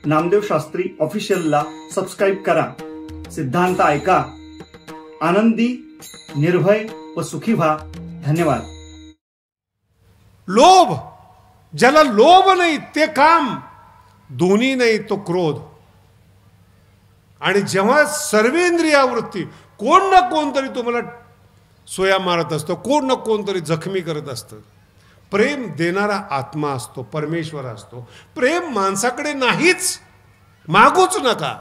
Namdev Shastri ऑफिशियलला subscribe करा. सिद्धांत ऐका, आनंदी, निर्भय व सुखी व्हा. धन्यवाद. लोभ, ज्याला लोभ नाही ते काम, दोन्ही नाही तो क्रोध. आणि जेव्हा सर्वेंद्रियावृत्ती, कोण ना कोणतरी तुम्हाला सोया मारत असतो, कोण ना कोणतरी जखमी करत असतं. प्रेम देणारा आत्मा असतो, परमेश्वर असतो. प्रेम माणसाकडे नाहीच, मागूच नका.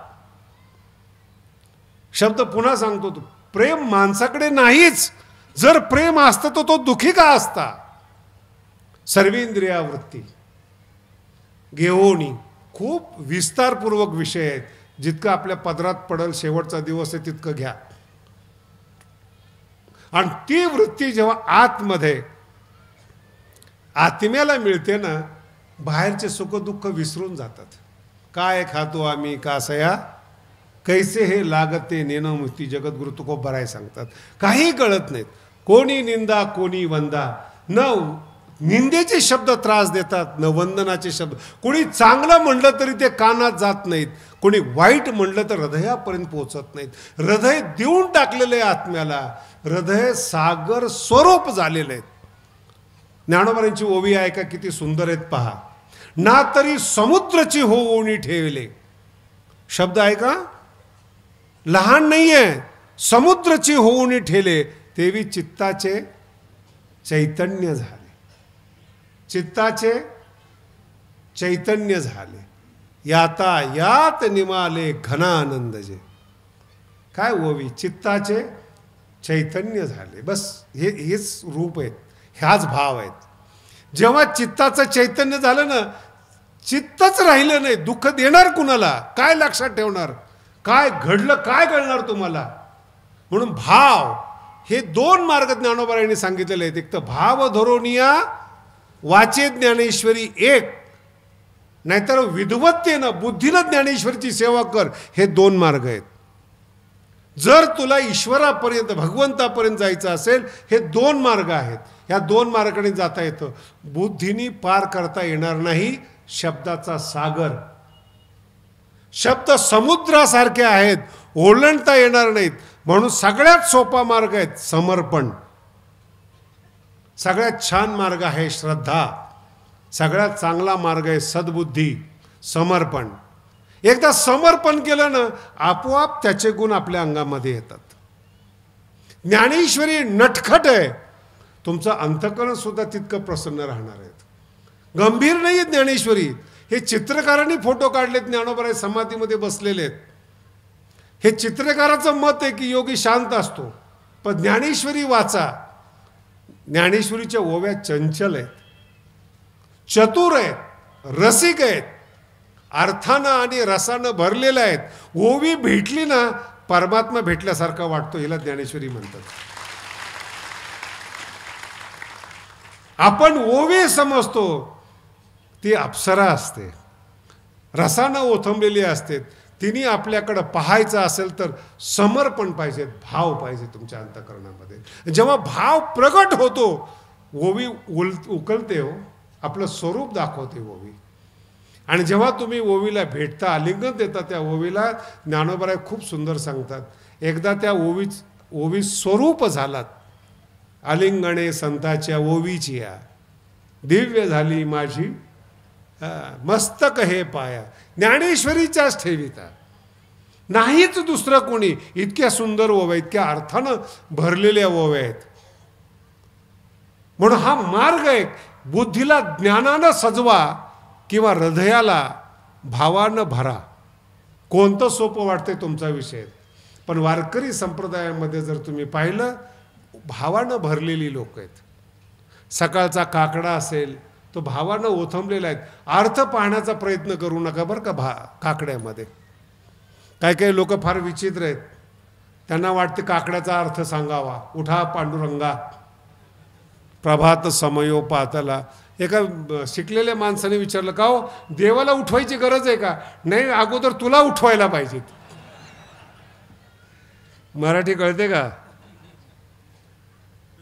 शब्द पुन्हा सांगतो, प्रेम माणसाकडे नाहीच. जर प्रेम असतं तर तो दुखी का असता. सर्वेंद्रियावृत्ती घेऊनी खूप विस्तारपूर्वक विषय आहेत. जितकं आपल्या पदरात पडल, शेवटचा दिवस आहे तितकं घ्या. आणि ती वृत्ती जेव्हा आतमध्ये आत्म्याला मिळते ना, बाहेरचे सुख दुःख विसरून जातात. काय खातो आम्ही कासया, कैसे हे लागते नेनमुक्ती, जगद्गुरु तुकोबराय सांगतात. काही कळत नाहीत. कोणी निंदा कोणी वंदा. न निंदेचे शब्द त्रास देतात, न वंदनाचे शब्द. कोणी चांगलं म्हणलं तरी ते कानात जात नाहीत, कोणी वाईट म्हणलं तर हृदयापर्यंत पोहोचत नाहीत. हृदय देऊन टाकलेलं आहे आत्म्याला. हृदय सागर स्वरूप झालेलं आहे. ज्ञानोबांची ओवी आहे का, किती सुंदर आहेत पहा. ना तरी समुद्राची होऊनी ठेवले. शब्द आहे का, लहान नाहीये. समुद्राची होऊनी ठेले, तेवी चित्ताचे चैतन्य झाले. चित्ताचे चैतन्य झाले. याता यात निमाले घनानंद जे. काय ओवी, चित्ताचे चैतन्य झाले. बस हेच रूप आहेत, ह्याच भाव आहेत. जेव्हा चित्ताचं चैतन्य झालं ना, चित्तच राहिलं नाही. दुःख देणार कुणाला, काय लक्षात ठेवणार, काय घडलं काय कळणार तुम्हाला. म्हणून भाव हे दोन मार्ग ज्ञानोबांनी सांगितलेले आहेत. एक तर भाव धरोनिया वाचे ज्ञानेश्वरी एक, नाहीतर विद्वत्तेनं बुद्धीनं ज्ञानेश्वरीची सेवा कर. हे दोन मार्ग आहेत. जर तुला ईश्वरापर्यंत भगवंतापर्यंत जायचं असेल, हे दोन मार्ग आहेत. ह्या दोन मार्गाने जाता येतं. बुद्धीनी पार करता येणार नाही. शब्दाचा सागर, शब्द समुद्रासारखे आहेत, ओलांडता येणार नाहीत. म्हणून सगळ्यात सोपा मार्ग आहे समर्पण. सगळ्यात छान मार्ग आहे श्रद्धा. सगळ्यात चांगला मार्ग आहे सद्बुद्धी, समर्पण. एकदा समर्पण केलं ना, आपोआप त्याचे गुण आपल्या अंगामध्ये येतात. ज्ञानेश्वरी नटखट आहे, तुमचं अंतःकरण सुद्धा तितकं प्रसन्न राहणार आहे. गंभीर नाही आहे ज्ञानेश्वरी. हे चित्रकारांनी फोटो काढलेत, ज्ञानोबा समाधीमध्ये बसलेले आहेत. हे चित्रकाराचं मत आहे की योगी शांत असतो. पण ज्ञानेश्वरी वाचा. ज्ञानेश्वरीच्या ओव्या चंचल आहेत, चतुर आहेत, रसिक आहेत, अर्थानं आणि रसानं भरलेल्या आहेत. ओवी भेटली ना, परमात्मा भेटल्यासारखा वाटतो. हिला ज्ञानेश्वरी म्हणतात. आपण ओवी समजतो, ती अप्सरा असते, रसानं ओथंबलेली असते. तिने आपल्याकडं पाहायचं असेल तर समर्पण पाहिजे, भाव पाहिजे तुमच्या अंतःकरणामध्ये. जेव्हा भाव प्रगट होतो, ओवी उकलते हो, आपलं स्वरूप दाखवते ओवी. आणि जेव्हा तुम्ही ओवीला भेटता, आलिंगन देता त्या ओवीला, ज्ञानोबा खूप सुंदर सांगतात. एकदा त्या ओवी स्वरूप झालात. आलिंगणे संताच्या ओवीची या, दिव्य झाली माझी मस्तक हे पाया. ज्ञानेश्वरीच्याच ठेविता, नाहीच दुसरं कोणी. इतक्या सुंदर ओव्या, इतक्या अर्थानं भरलेल्या ओव्या आहेत. म्हणून हा मार्ग आहे. बुद्धीला ज्ञानानं सजवा किंवा हृदयाला भावानं भरा. कोणतं सोपं वाटतंय तुमचा विषय. पण वारकरी संप्रदायामध्ये जर तुम्ही पाहिलं, भावानं भरलेली लोक आहेत. सकाळचा काकडा असेल तो भावानं ओथंबलेला आहे. अर्थ पाहण्याचा प्रयत्न करू नका बरं का काकड्यामध्ये. काही काही लोक फार विचित्र आहेत. त्यांना वाटते काकड्याचा अर्थ सांगावा. उठा पांडुरंगा प्रभात समयो पातला. एका शिकलेल्या माणसाने विचारलं, का हो देवाला उठवायची गरज आहे का. नाही, अगोदर तुला उठवायला पाहिजेत. मराठी कळते का.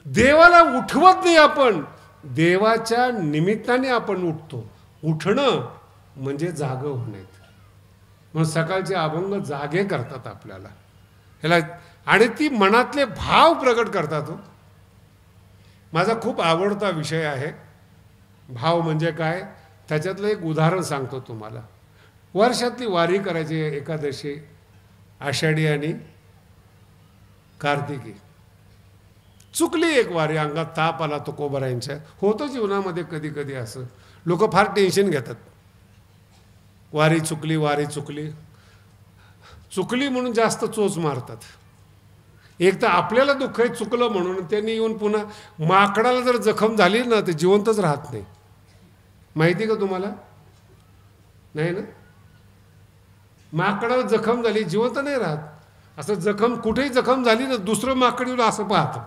देवाला उठवत नाही आपण, देवाच्या निमित्ताने आपण उठतो. उठणं म्हणजे जागं होणे. मग सकाळचे अभंग जागे करतात आपल्याला ह्याला, आणि ती मनातले भाव प्रकट करतात हो. माझा खूप आवडता विषय आहे भाव म्हणजे काय. त्याच्यातलं एक उदाहरण सांगतो तुम्हाला. वर्षातली वारी करायची, एकादशी, आषाढी आणि कार्तिकी. चुकली एक वारी, अंगात ताप आला तुकोबरायांच्या. होतं जीवनामध्ये कधी कधी असं, लोक फार टेन्शन घेतात. वारी चुकली, वारी चुकली, चुकली म्हणून जास्त चोच मारतात. एक तर आपल्याला दुःख आहे चुकलं म्हणून, त्यांनी येऊन पुन्हा माकडाला जर जखम झाली ना ते जिवंतच राहत नाही. माहिती का तुम्हाला? नाही ना. माकडाला जखम झाली जिवंत नाही राहत. असं जखम कुठेही जखम झाली ना दुसरं माकड येऊन असं पाहतं.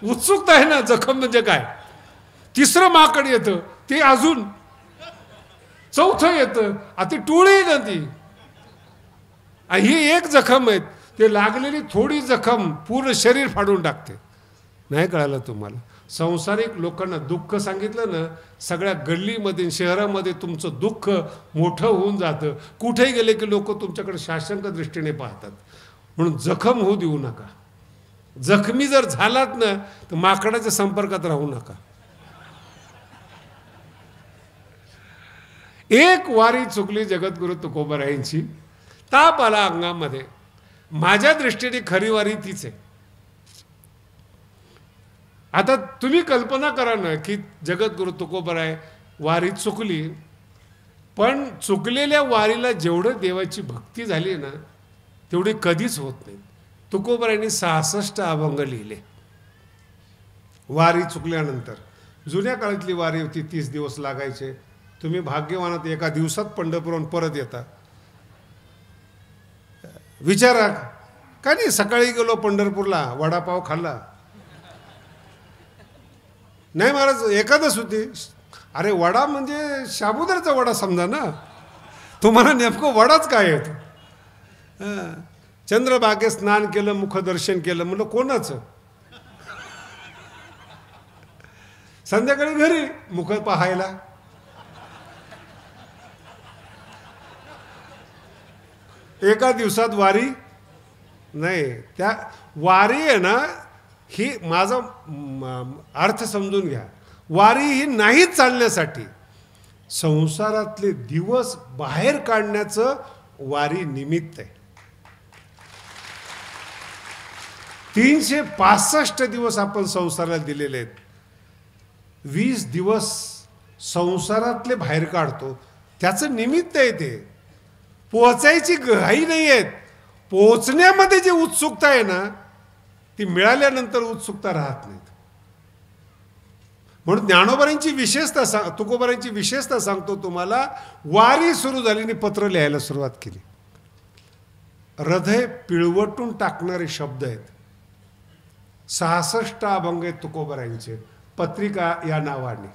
उत्सुकता आहे ना, जखम म्हणजे काय. तिसरं माकड येतं, ते अजून चौथं येतं, आता टोळी ना ती. ही एक जखम आहे, ते लागलेली थोडी जखम पूर्ण शरीर फाडून टाकते. नाही कळालं तुम्हाला? संसारिक लोकांना दुःख सांगितलं ना, सगळ्या गल्लीमध्ये शहरामध्ये तुमचं दुःख मोठं होऊन जातं. कुठेही गेले की लोक तुमच्याकडे शासंक दृष्टीने पाहतात. म्हणून जखम होऊ देऊ नका. जखमी जर झालात ना तर माकडाच्या संपर्कात राहू नका. एक वारी चुकली जगद्गुरु तुकोबरायांची, ताप आला अंगामध्ये. माझ्या दृष्टीने खरी वारी तीच आहे. आता तुम्ही कल्पना करा ना की जगद्गुरु तुकोबराय वारी चुकली, पण चुकलेल्या वारीला जेवढं देवाची भक्ती झाली ना तेवढी कधीच होत नाही. तुकोबरायांनी 66 अभंग लिहिले वारी चुकल्यानंतर. जुन्या काळातली वारी होती, 30 दिवस लागायचे. तुम्ही भाग्यवानात एका दिवसात पंढरपूरहून परत येता. विचारा का नाही, सकाळी गेलो पंढरपूरला, वडापाव खाल्ला. नाही महाराज एकादश होती. अरे वडा म्हणजे साबुदाण्याचा वडा समजा ना, तुम्हाला नेमकं वडाच काय येतो. चंद्रभागेत स्नान केलं, मुखदर्शन केलं. म्हणलं कोणाचं? संध्याकाळी घरी मुख पाहायला. एका दिवसात वारी नाही. त्या वारी आहे ना, ही माझा अर्थ समजून घ्या. वारी ही नाही चालण्यासाठी, संसारातले दिवस बाहेर काढण्याचं वारी निमित्त आहे. 365 दिवस आपण संसाराला दिलेले आहेत. 20 दिवस संसारातले बाहेर काढतो, त्याचं निमित्त आहे ते. पोचायची घाई नाही आहेत. पोचण्यामध्ये जी उत्सुकता आहे ना ती मिळाल्यानंतर उत्सुकता राहत नाहीत. म्हणून ज्ञानोबरांची विशेषता, तुकोबरांची विशेषता सांगतो तुम्हाला. वारी सुरू झाली आणि पत्र लिहायला सुरुवात केली. हृदय पिळवटून टाकणारे शब्द आहेत. 66 अभंग आहेत तुकोबरांचे, पत्रिका या नावाने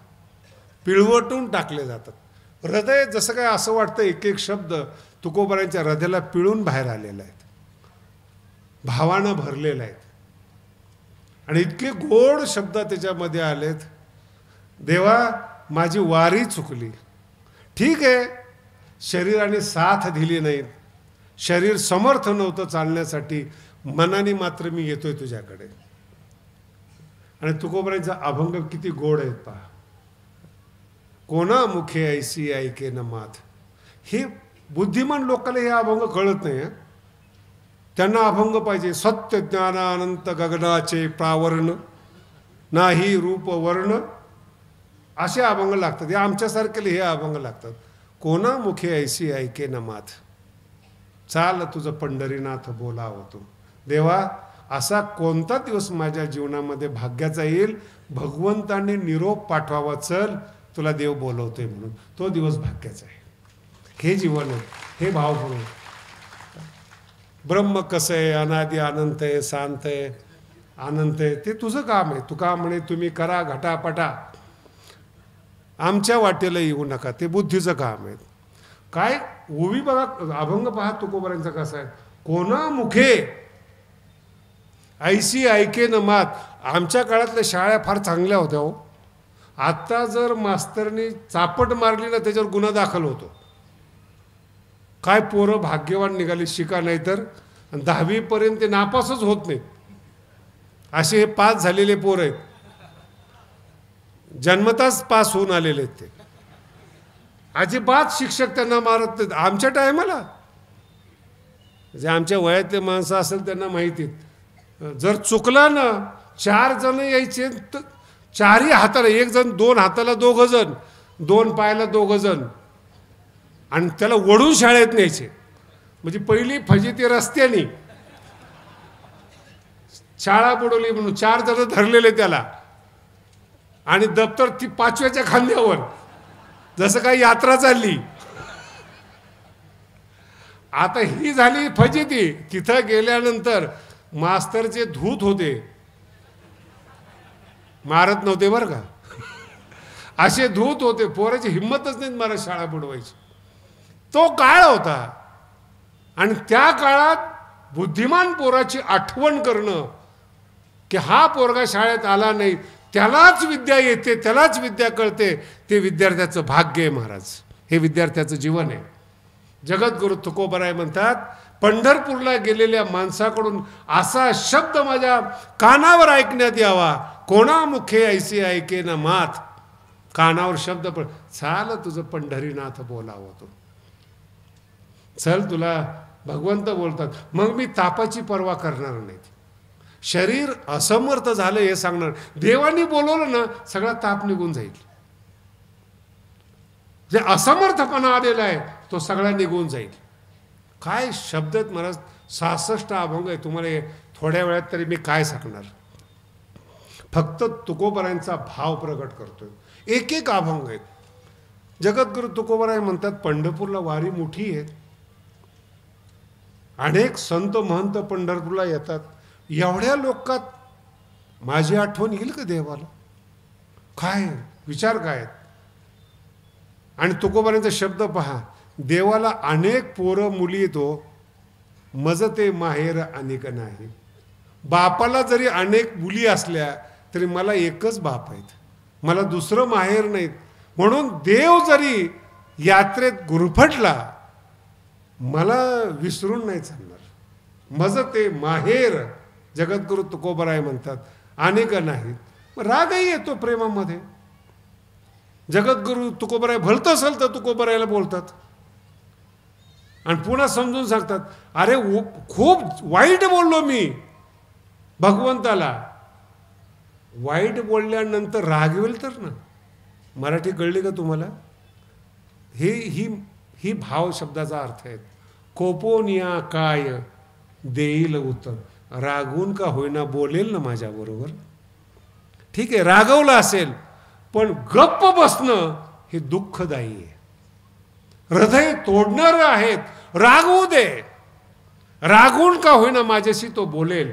पिळवटून टाकले जातात. हृदय जसं काय असं वाटतं एक एक शब्द तुकोबरांच्या हृदयाला पिळून बाहेर आलेला आहे, भावानं भरलेला आहे. आणि इतके गोड शब्द त्याच्यामध्ये आलेत. देवा माझी वारी चुकली. ठीक आहे, शरीराने साथ दिली नाही, शरीर समर्थ नव्हतं चालण्यासाठी, मनाने मात्र मी येतोय तुझ्याकडे. आणि तुकोबरांचा अभंग किती गोड आहेत पहा. कोणा मुखे ऐसी ऐके न मात. हे बुद्धिमान लोकांना हे अभंग कळत नाही. त्यांना अभंग पाहिजे. सत्य ज्ञानानंत गगनाचे प्रावरण, नाही रूप वर्ण, असे अभंग लागतात. हे आमच्यासारखेले हे अभंग लागतात. कोणा मुखे ऐसी ऐके न मात. चाल तुझं पंढरीनाथ बोलावं तू. देवा असा कोणता दिवस माझ्या जीवनामध्ये भाग्याचा येईल, भगवंताने निरोप पाठवावा, चल तुला देव बोलवतोय म्हणून. तो दिवस भाग्याचा आहे. हे जीवन आहे, हे भावपूर्ण. ब्रह्म कसं आहे, अनादि अनंत आहे, शांत आहे, अनंत आहे, ते तुझं काम आहे. तुका म्हणे तुम्ही करा घटापटा, आमच्या वाटेला येऊ नका, ते बुद्धीचं काम आहे. काय ओवी बघा, अभंग पहा तुकोबरांचा कसा आहे. कोणा मुखे ऐसी ऐके न मात. आमच्या काळातल्या शाळा फार चांगल्या होत्या हो. आता जर मास्तरनी चापट मारली ना त्याच्यावर गुन्हा दाखल होतो. काय पोरं भाग्यवान निघाली शिका, नाही तर 10वी पर्यंत ते नापासच होत नाहीत. असे हे पास झालेले पोर आहेत, जन्मताच पास होऊन आलेले आहेत. ते अजिबात शिक्षक त्यांना मारत नाहीत. आमच्या टायमाला जे आमच्या वयातले माणसं असेल त्यांना माहिती, जर चुकला ना 4 जण यायचे तर 4ही हाताला, एक जण 2 हाताला 2 जण, 2 पायाला 2 जण, आणि त्याला वडून शाळेत न्यायचे. म्हणजे पहिली फजिती रस्त्याने, शाळा बुडवली म्हणून 4 जण धरलेले त्याला, आणि दप्तर ती 5व्याच्या खांद्यावर, जसं काही यात्रा चालली. आता ही झाली फजिती. तिथं गेल्यानंतर मास्तरचे धूत होते, मारत नव्हते बरं का, असे धूत होते. पोराची हिंमतच नाही मला शाळा बुडवायची. तो काळ होता. आणि त्या काळात बुद्धिमान पोराची आठवण करणं की हा पोरगा शाळेत आला नाही, त्यालाच विद्या येते, त्यालाच विद्या कळते, ते विद्यार्थ्याचं भाग्य आहे महाराज. हे विद्यार्थ्याचं जीवन आहे. जगद्गुरु तुकोबराय म्हणतात, पंढरपूरला गेलेल्या माणसाकडून असा शब्द माझ्या कानावर ऐकण्यात यावा, कोणा मुखे ऐसे ऐके ना मात. कानावर शब्द पड, चाल तुझं पंढरीनाथ बोलावं, तो चल तुला भगवंत बोलतात. मग मी तापाची पर्वा करणार नाही. शरीर असमर्थ झालं हे सांगणार. देवानी बोलवलं ना सगळा ताप निघून जाईल. जे असमर्थपणा आलेला आहे तो सगळा निघून जाईल. काय शब्द आहेत महाराज, 66 अभंग आहे. तुम्हाला थोड्या वेळात तरी मी काय सांगणार, फक्त तुकोबरायांचा भाव प्रकट करतोय. एक एक अभंग आहेत. जगद्गुरु तुकोबराय म्हणतात, पंढरपूरला वारी मोठी आहे, अनेक संत महंत पंढरपूरला येतात. एवढ्या लोकात माझी आठवण येईल का देवाला? काय विचार काय. आणि तुकोबरायांचा शब्द पहा, देवाला अनेक पोरं मुली येतो, मज ते माहेर अनेक नाही. बापाला जरी अनेक मुली असल्या तरी मला एकच बाप आहेत, मला दुसरं माहेर नाहीत. म्हणून देव जरी यात्रेत गुरफटला मला विसरून नाही चालणार. मज ते माहेर जगद्गुरु तुकोबराय म्हणतात, अनेक नाहीत. रागही येतो प्रेमामध्ये. जगद्गुरु तुकोबराय भलत असेल तर तुकोबरायला बोलतात आणि पुन्हा समजून सांगतात, अरे खूप वाईट बोललो मी भगवंताला. वाईट बोलल्यानंतर रागवेल तर ना. मराठी कळली का तुम्हाला? ही भाव शब्दाचा अर्थ आहे. कोपोनिया काय देईल उत्तर. रागवून का होईना बोलेल ना माझ्या बरोबर. ठीक आहे, रागवलं असेल, पण गप्प बसणं हे दुःखदायी आहे. हृदय तोडणार आहेत, रागवू दे. रागवून का होईना माझ्याशी तो बोलेल.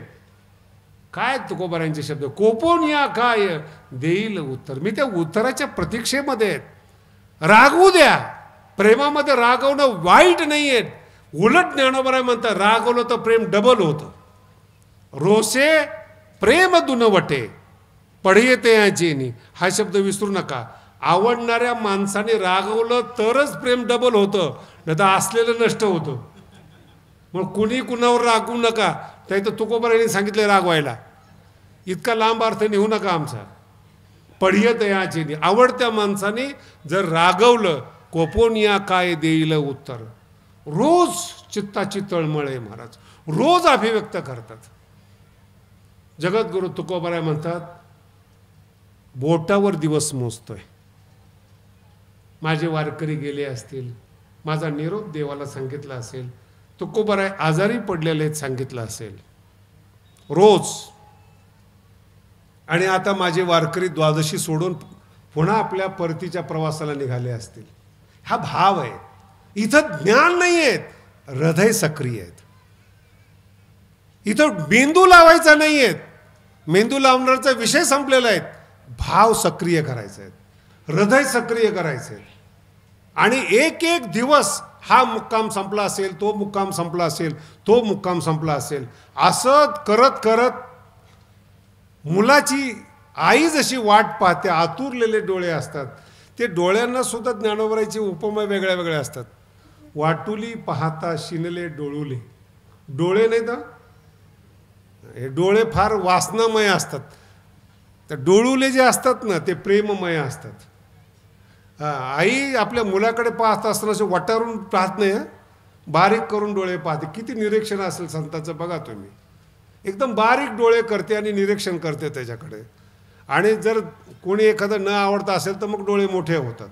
काय तुकोबरायांचे शब्द, कोपोनिया काय देईल उत्तर. मी त्या उत्तराच्या प्रतीक्षेमध्ये आहेत. रागवू द्या. प्रेमामध्ये रागवणं वाईट नाही आहे. उलट ज्ञानोबराय म्हणतात, रागवलं तर प्रेम डबल होतं. रोसे प्रेम दुनवटे पढयेते याचेनी. हा शब्द विसरू नका. आवडणाऱ्या माणसाने रागवलं तरच प्रेम डबल होतं, नाही तर असलेलं नष्ट होतं. मग कुणी कुणावर रागवू नका. तर तुकोबरायांनी सांगितलं रागवायला. इतका लांब अर्थ नेऊ नका आमचा. पढयेते याचेनी. आवडत्या माणसाने जर रागवलं, कोपोनिया काय देईल उत्तर. रोज चित्ताची तळमळ आहे महाराज, रोज अभिव्यक्त करतात. जगद्गुरु तुकोबराय म्हणतात, बोटावर दिवस मोजतोय. माझे वारकरी गेले असतील, माझा निरोप देवाला सांगितला असेल, तुकोबराय आजारी पडलेले आहेत सांगितलं असेल रोज. आणि आता माझे वारकरी द्वादशी सोडून पुन्हा आपल्या परतीच्या प्रवासाला निघाले असतील. हा भाव आहे. इथं ज्ञान नाही आहेत, हृदय सक्रिय आहेत. इथं मेंदू लावायचा नाही आहेत, मेंदू लावणारचा विषय संपलेला आहे. भाव सक्रिय करायचे आहेत, हृदय सक्रिय करायचे आहेत. आणि एक एक दिवस हा मुक्काम संपला असेल, तो मुक्काम संपला असेल, तो मुक्काम संपला असेल, असं करत करत मुलाची आई जशी वाट पाहते, आतुरलेले डोळे असतात, ते डोळ्यांना सुद्धा ज्ञानोबरायची उपमा वेगळ्या वेगळ्या असतात. वाटुली पाहता शिनले डोळुले. डोळे नाही तर हे डोळे फार वासनामय असतात. तर डोळुले जे असतात ना ते प्रेममय असतात. आई आपल्या मुलाकडे पाहत असताना असे वटारून पाहत नाही, बारीक करून डोळे पाहते. किती निरीक्षण असेल संतांचं बघा तुम्ही. एकदम बारीक डोळे करते आणि निरीक्षण करते त्याच्याकडे. आणि जर कोणी एखादं न आवडतं असेल तर मग डोळे मोठे होतात.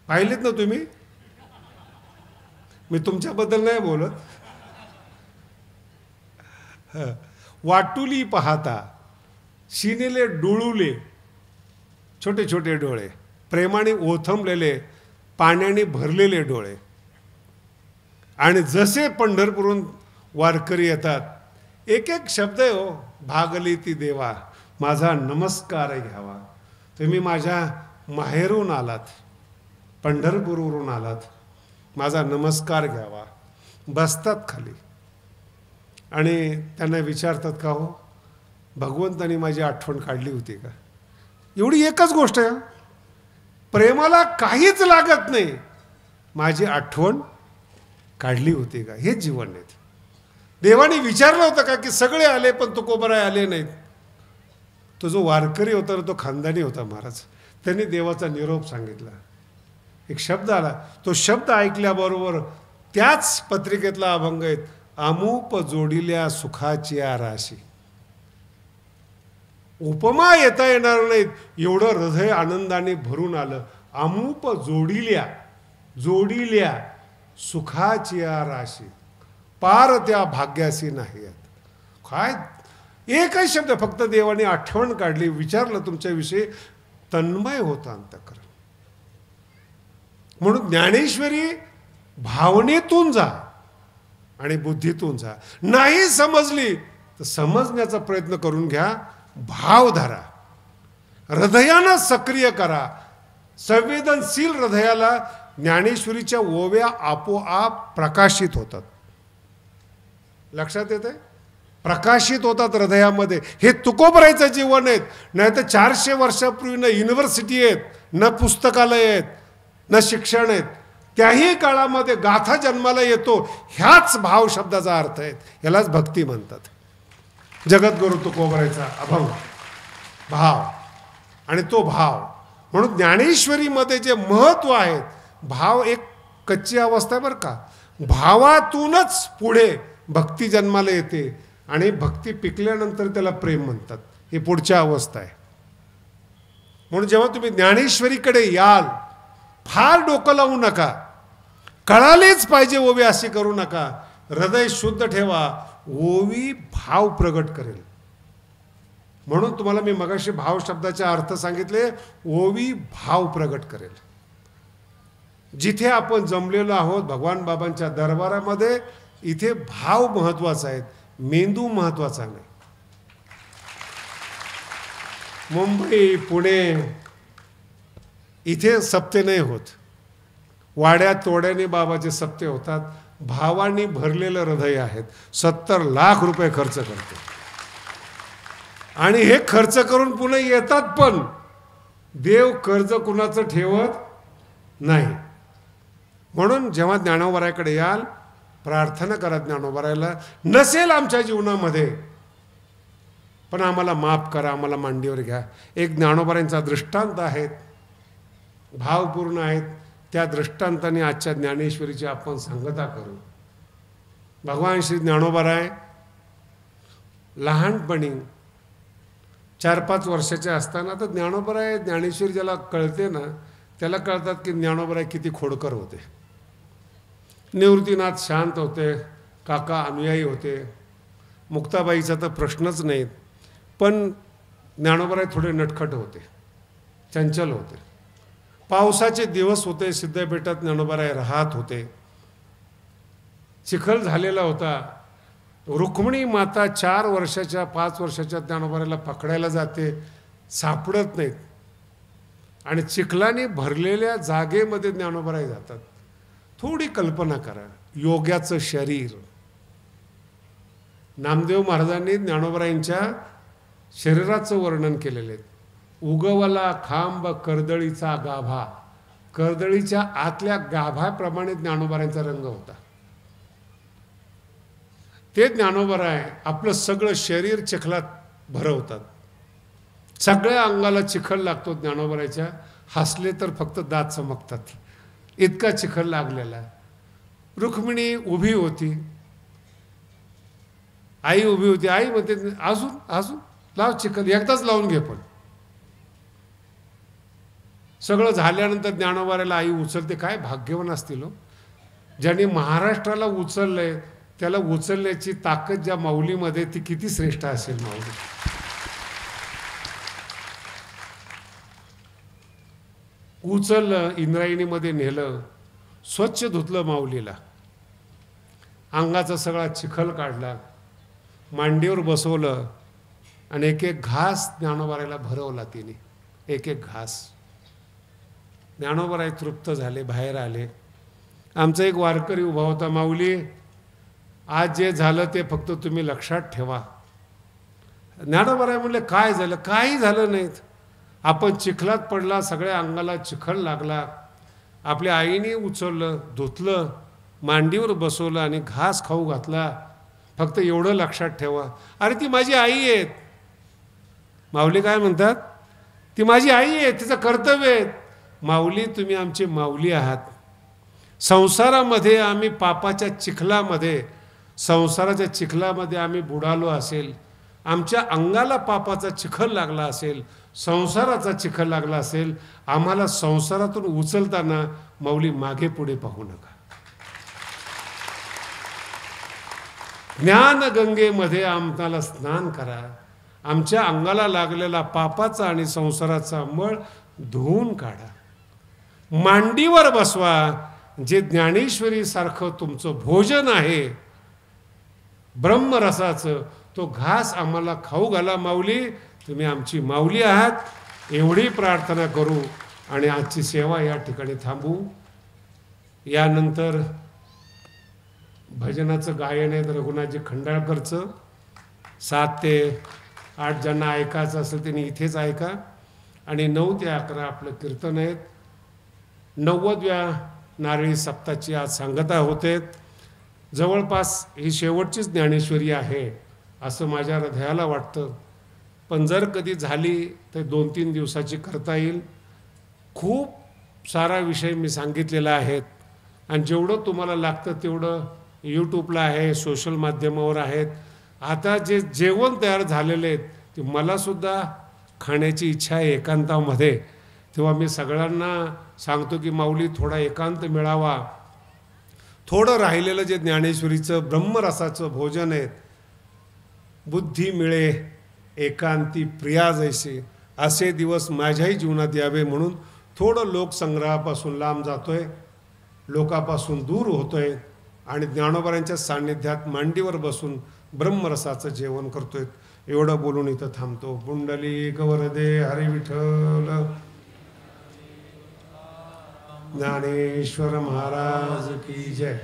पाहिलेत ना तुम्ही? मी तुमच्याबद्दल नाही बोलत. वाटुली पाहता शिनेले डोळुले. छोटे छोटे डोळे, प्रेमाने ओथंबलेले, पाण्याने भरलेले डोळे. आणि जसे पंढरपूरहून वारकरी येतात, एक एक शब्द आहे हो, भागली ती देवा माझा नमस्कार घ्यावा. तुम्ही माझ्या माहेरून आलात, पंढरपूरवरून आलात, माझा नमस्कार घ्यावा. बसतात खाली आणि त्यांना विचारतात, का हो भगवंतानी माझी आठवण काढली होती का? एवढी एकच गोष्ट आहे, प्रेमाला काहीच लागत नाही, माझी आठवण काढली होती का? हेच जीवन नाही. देवाने विचारलं होतं का की सगळे आले पण तुकोबराय आले नाहीत? तो जो वारकरी होता तो खानदानी होता महाराज. त्यांनी देवाचा निरोप सांगितला. एक शब्द आला, तो शब्द ऐकल्याबरोबर त्याच पत्रिकेतला अभंग आहे, अमूप जोडिल्या सुखाची राशी. उपमा येता येणार नाहीत एवढं हृदय आनंदाने भरून आलं. अमूप जोडिल्या, जोडिल्या सुखाची राशी, पार त्या भाग्यासी नाही. काय एकच शब्द, फक्त देवाने आठवण काढली, विचारलं तुमच्याविषयी, तन्मय होता अंतःकरण. म्हणून ज्ञानेश्वरी भावनेतून जा आणि बुद्धीतून जा. नाही समजली तर समजण्याचा प्रयत्न करून घ्या. भाव धरा, हृदयानं सक्रिय करा. संवेदनशील हृदयाला ज्ञानेश्वरीच्या ओव्या आपोआप प्रकाशित होतात. लक्षात येते? प्रकाशित होतात हृदयामध्ये. हे तुकोबरायचं जीवन आहेत. नाही तर 400 वर्षापूर्वी न युनिव्हर्सिटी आहेत, न पुस्तकालय आहेत, न शिक्षण आहेत. त्याही काळामध्ये गाथा जन्माला येतो. ह्याच भाव शब्दाचा अर्थ आहे. यालाच भक्ती म्हणतात. जगद्गुरु तुकोबरायचा अभंग भाव. आणि तो भाव म्हणून ज्ञानेश्वरीमध्ये जे महत्व आहे, भाव एक कच्ची अवस्था आहे बरं का. भावातूनच पुढे भक्ती जन्माला येते आणि भक्ती पिकल्यानंतर त्याला प्रेम म्हणतात. ही पुढच्या अवस्था आहे. म्हणून जेव्हा तुम्ही ज्ञानेश्वरीकडे याल, फार डोकं लावू नका. कळालेच पाहिजे ओवी अशी करू नका. हृदय शुद्ध ठेवा. ओवी भाव प्रगट करेल. म्हणून तुम्हाला मी मगाशी भाव शब्दाचे अर्थ सांगितले. ओवी भाव प्रगट करेल. जिथे आपण जमलेलो आहोत भगवान बाबांच्या दरबारामध्ये, इथे भाव महत्वाचा आहे, मेंदू महत्वाचा नाही. मुंबई पुणे इथे सप्ते नाही होत. वाड्या तोड्याने बाबाचे सप्ते होतात. भावानी भरलेलं हृदय आहेत. 70 लाख रुपये खर्च करते आणि हे खर्च करून पुन्हा येतात. पण देव कर्ज कुणाचं ठेवत नाही. म्हणून जेव्हा ज्ञानोबरायाकडे याल, प्रार्थना करा ज्ञानोबरायाला, नसेल आमच्या जीवनामध्ये पण आम्हाला माफ करा, आम्हाला मांडीवर घ्या. एक ज्ञानोबरायांचा दृष्टांत आहेत, भावपूर्ण आहेत. त्या दृष्टांताने आजच्या ज्ञानेश्वरीची आपण सांगता करू. भगवान श्री ज्ञानोबराय लहानपणी 4-5 वर्षाचे असताना, तर ज्ञानोबराय ज्ञानेश्वरी ज्याला कळते ना त्याला कळतात की ज्ञानोबराय किती खोडकर होते. निवृत्तीनाथ शांत होते, काका अनुयायी होते, मुक्ताबाईचा तर प्रश्नच नाही. पण ज्ञानोबराय थोडे नटखट होते, चंचल होते. पावसाचे दिवस होते, सिद्धपेठात ज्ञानोबराय राहत होते. चिखल झालेला होता. रुक्मिणी माता 4 वर्षाच्या 5 वर्षाच्या ज्ञानोबरायला पकडायला जाते, सापडत नाहीत. आणि चिखलाने भरलेल्या जागेमध्ये ज्ञानोबराय जातात. थोडी कल्पना करा, योग्याचं शरीर. नामदेव महाराजांनी ज्ञानोबरायांच्या शरीराचं वर्णन केलेले आहेत. उगवला खांब कर्दळीचा गाभा, कर्दळीच्या आतल्या गाभाप्रमाणे ज्ञानोबारायांचा रंग होता. ते ज्ञानोबाराय आपलं सगळं शरीर चिखलात भरवतात. सगळ्या अंगाला चिखल लागतो ज्ञानोबारायच्या. हसले तर फक्त दात चमकतात, इतका चिखल लागलेला. रुक्मिणी उभी होती, आई उभी होती. आई म्हणते अजून अजून लाव चिखल, एकदाच लावून घे. पण सगळं झाल्यानंतर ज्ञानोबारायला आई उचलते. काय भाग्यवान असतील हो, ज्यांनी महाराष्ट्राला उचललंय, त्याला उचलण्याची ताकद ज्या माऊलीमध्ये, ती किती श्रेष्ठ असेल माऊली. उचललं, इंद्रायणीमध्ये नेलं, स्वच्छ धुतलं माऊलीला, अंगाचा सगळा चिखल काढला, मांडीवर बसवलं आणि एक एक घास ज्ञानोबारायला भरवला तिने, एक एक घास. ज्ञानोबाराय तृप्त झाले, बाहेर आले. आमचा एक वारकरी उभा होता. माऊली, आज जे झालं ते फक्त तुम्ही लक्षात ठेवा. ज्ञानोबाराय म्हणले काय झालं? काही झालं नाहीत. आपण चिखलात पडला, सगळ्या अंगाला चिखल लागला, आपल्या आईने उचललं, धुतलं, मांडीवर बसवलं आणि घास खाऊ घातला. फक्त एवढं लक्षात ठेवा. अरे ती माझी आई आहे. माऊली काय म्हणतात? ती माझी आई आहे, तिचं कर्तव्य आहे. माऊली, तुम्ही आमची माऊली आहात. संसारामध्ये आम्ही पापाच्या चिखलामध्ये, संसाराच्या चिखलामध्ये आम्ही बुडालो असेल, आमच्या अंगाला पापाचा चिखल लागला असेल, संसाराचा चिखल लागला असेल, आम्हाला संसारातून उचलताना माऊली मागे पुढे पाहू नका. ज्ञानगंगेमध्ये आम्हाला स्नान करा. आमच्या अंगाला लागलेला पापाचा आणि संसाराचा मळ धुवून काढा. मांडीवर बसवा. जे ज्ञानेश्वरी सारखं तुमचं भोजन आहे ब्रह्मरसाचं, तो घास आम्हाला खाऊ घाला. माऊली, तुम्ही आमची माऊली आहात. एवढी प्रार्थना करू आणि आजची सेवा या ठिकाणी थांबू. यानंतर भजनाचं गायन आहे रघुनाथजी खंडाळकरचं. 7 ते 8 ज्यांना ऐकायचं असेल त्यांनी इथेच ऐका. आणि 9 ते 11 आपलं कीर्तन आहेत. 90व्या नारळी सप्ताची आज सांगता होते. जवळपास ही शेवटचीच ज्ञानेश्वरी आहे असं माझ्या हृदयाला वाटतं. पण जर कधी झाली तर 2-3 दिवसाची करता येईल. खूप सारा विषय मी सांगितलेला आहेत आणि जेवढं तुम्हाला लागतं तेवढं यूट्यूबला आहे, सोशल माध्यमावर आहेत. आता जे जेवण तयार झालेले आहेत ते मलासुद्धा खाण्याची इच्छा आहे एकांतामध्ये. तेव्हा मी सगळ्यांना सांगतो की माऊली, थोडा एकांत मिळावा. थोडं राहिलेलं जे ज्ञानेश्वरीचं ब्रह्मरसाचं भोजन आहे, बुद्धी मिळे एकांती प्रिया जैसे, असे दिवस माझ्याही जीवनात यावे म्हणून थोडं लोकसंग्रहापासून लांब जातोय, लोकापासून दूर होतोय आणि ज्ञानोबारांच्या सान्निध्यात मांडीवर बसून ब्रह्मरसाचं जेवण करतोय. एवढं बोलून इथं थांबतो. पुंडलिक वरदे हरी विठ्ठल. ज्ञानेश्वर महाराज की जय.